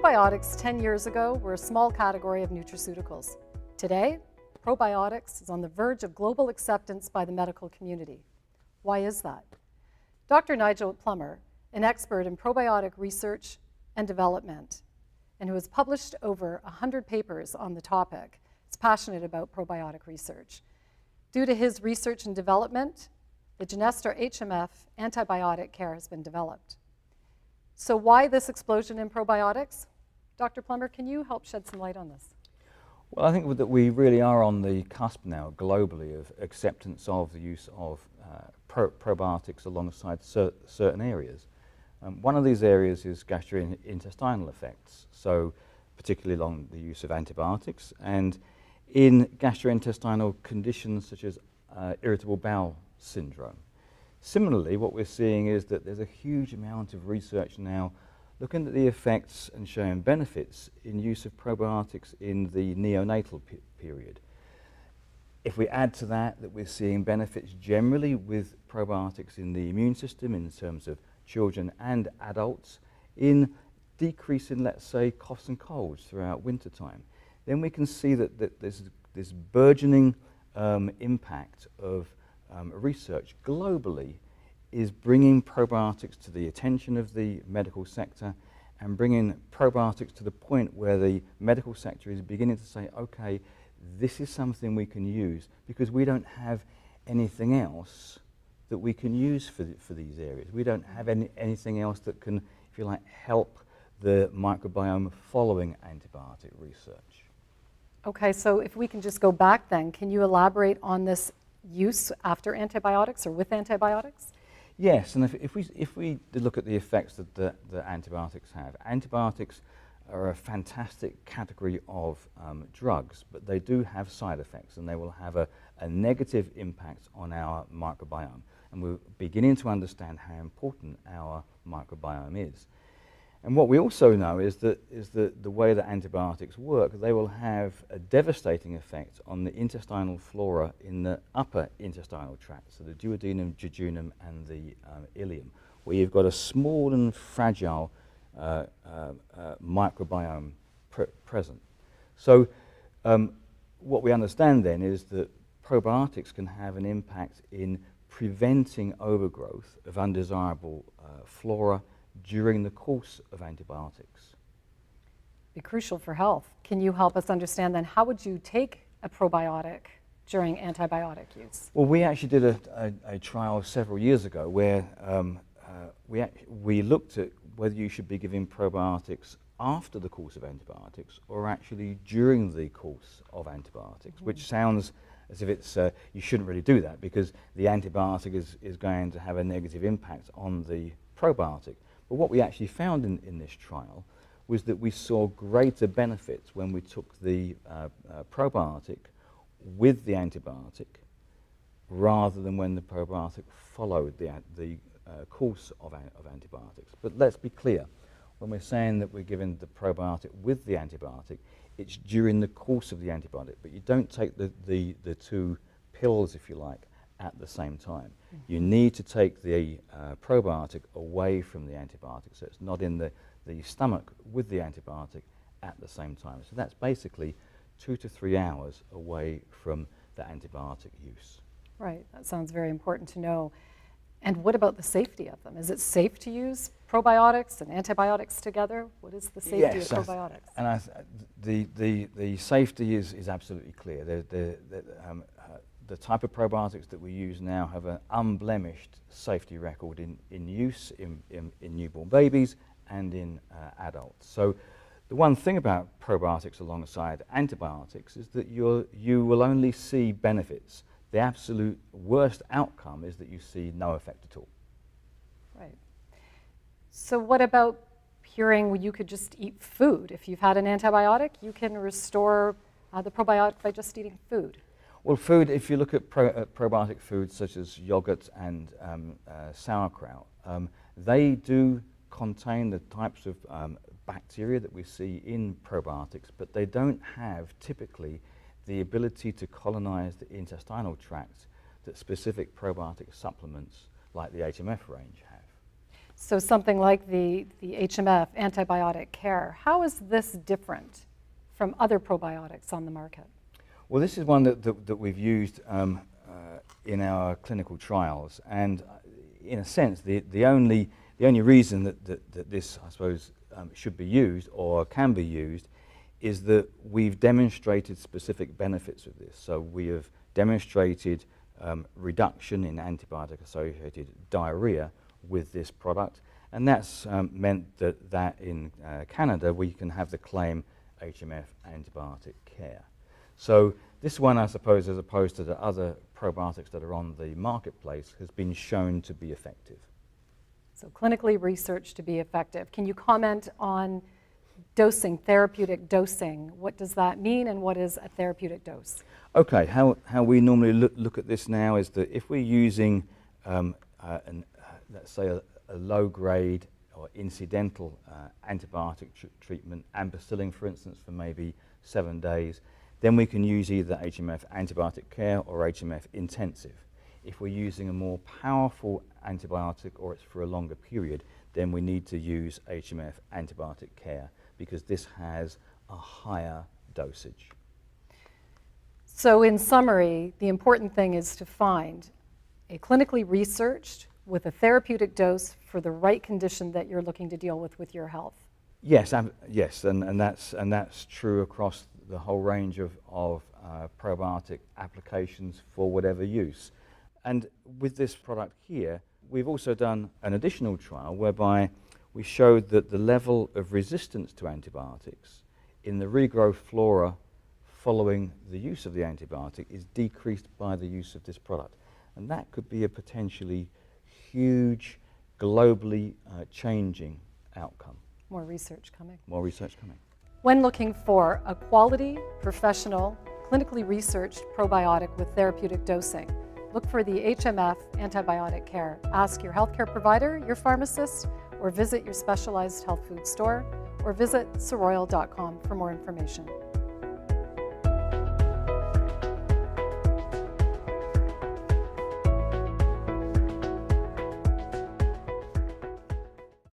Probiotics 10 years ago were a small category of nutraceuticals. Today, probiotics is on the verge of global acceptance by the medical community. Why is that? Dr. Nigel Plummer, an expert in probiotic research and development, and who has published over 100 papers on the topic, is passionate about probiotic research. Due to his research and development, the Genestra HMF antibiotic care has been developed. So why this explosion in probiotics? Dr. Plummer, can you help shed some light on this? Well, I think that we really are on the cusp now globally of acceptance of the use of probiotics alongside certain areas. One of these areas is gastrointestinal effects, so particularly along the use of antibiotics, and in gastrointestinal conditions such as irritable bowel syndrome. Similarly, what we're seeing is that there's a huge amount of research now looking at the effects and showing benefits in use of probiotics in the neonatal period. If we add to that we're seeing benefits generally with probiotics in the immune system in terms of children and adults in decreasing, let's say, coughs and colds throughout wintertime, then we can see that there's this burgeoning impact of research globally is bringing probiotics to the attention of the medical sector and bringing probiotics to the point where the medical sector is beginning to say, okay, this is something we can use because we don't have anything else that we can use for these areas. We don't have anything else that can, if you like, help the microbiome following antibiotic research. Okay, so if we can just go back then, can you elaborate on this use after antibiotics or with antibiotics? Yes, and if we look at the effects that the antibiotics have, antibiotics are a fantastic category of drugs, but they do have side effects and they will have a negative impact on our microbiome. And we're beginning to understand how important our microbiome is. And what we also know is that the way that antibiotics work, they will have a devastating effect on the intestinal flora in the upper intestinal tract, so the duodenum, jejunum, and the ileum, where you've got a small and fragile microbiome present. So what we understand then is that probiotics can have an impact in preventing overgrowth of undesirable flora during the course of antibiotics. Be crucial for health. Can you help us understand then how would you take a probiotic during antibiotic use? Well, we actually did a trial several years ago where we looked at whether you should be giving probiotics after the course of antibiotics or actually during the course of antibiotics, which sounds as if it's you shouldn't really do that because the antibiotic is going to have a negative impact on the probiotic. But what we actually found in this trial was that we saw greater benefits when we took the probiotic with the antibiotic rather than when the probiotic followed the course of antibiotics. But let's be clear, when we're saying that we're giving the probiotic with the antibiotic, it's during the course of the antibiotic, but you don't take the two pills, if you like, at the same time. You need to take the probiotic away from the antibiotic, so it's not in the stomach with the antibiotic at the same time. So that's basically 2 to 3 hours away from the antibiotic use. Right, that sounds very important to know. And what about the safety of them? Is it safe to use probiotics and antibiotics together? What is the safety of probiotics? And the safety is absolutely clear. The type of probiotics that we use now have an unblemished safety record in use in newborn babies and in adults. So the one thing about probiotics alongside antibiotics is that you will only see benefits. The absolute worst outcome is that you see no effect at all. Right. So what about curing? You could just eat food. If you've had an antibiotic, you can restore the probiotic by just eating food. Well, food, if you look at probiotic foods such as yogurt and sauerkraut, they do contain the types of bacteria that we see in probiotics, but they don't have typically the ability to colonize the intestinal tract that specific probiotic supplements like the HMF range have. So something like the HMF, antibiotic care, how is this different from other probiotics on the market? Well, this is one that we've used in our clinical trials, and in a sense, the only reason that this, I suppose, should be used or can be used is that we've demonstrated specific benefits of this. So we have demonstrated reduction in antibiotic-associated diarrhea with this product, and that's meant that in Canada we can have the claim HMF antibiotic care. So this one, I suppose, as opposed to the other probiotics that are on the marketplace, has been shown to be effective. So clinically researched to be effective. Can you comment on dosing, therapeutic dosing? What does that mean, and what is a therapeutic dose? Okay, how we normally look at this now is that if we're using, let's say, a low-grade or incidental antibiotic treatment, ampicillin, for instance, for maybe 7 days, then we can use either HMF antibiotic care or HMF intensive. If we're using a more powerful antibiotic or it's for a longer period, then we need to use HMF antibiotic care because this has a higher dosage. So in summary, the important thing is to find a clinically researched with a therapeutic dose for the right condition that you're looking to deal with your health. Yes, yes, and that's true across the whole range of probiotic applications for whatever use. And with this product here, we've also done an additional trial whereby we showed that the level of resistance to antibiotics in the regrowth flora following the use of the antibiotic is decreased by the use of this product. And that could be a potentially huge, globally changing outcome. More research coming. More research coming. When looking for a quality, professional, clinically researched probiotic with therapeutic dosing, look for the HMF antibiotic care. Ask your healthcare provider, your pharmacist, or visit your specialized health food store, or visit soroyal.com for more information.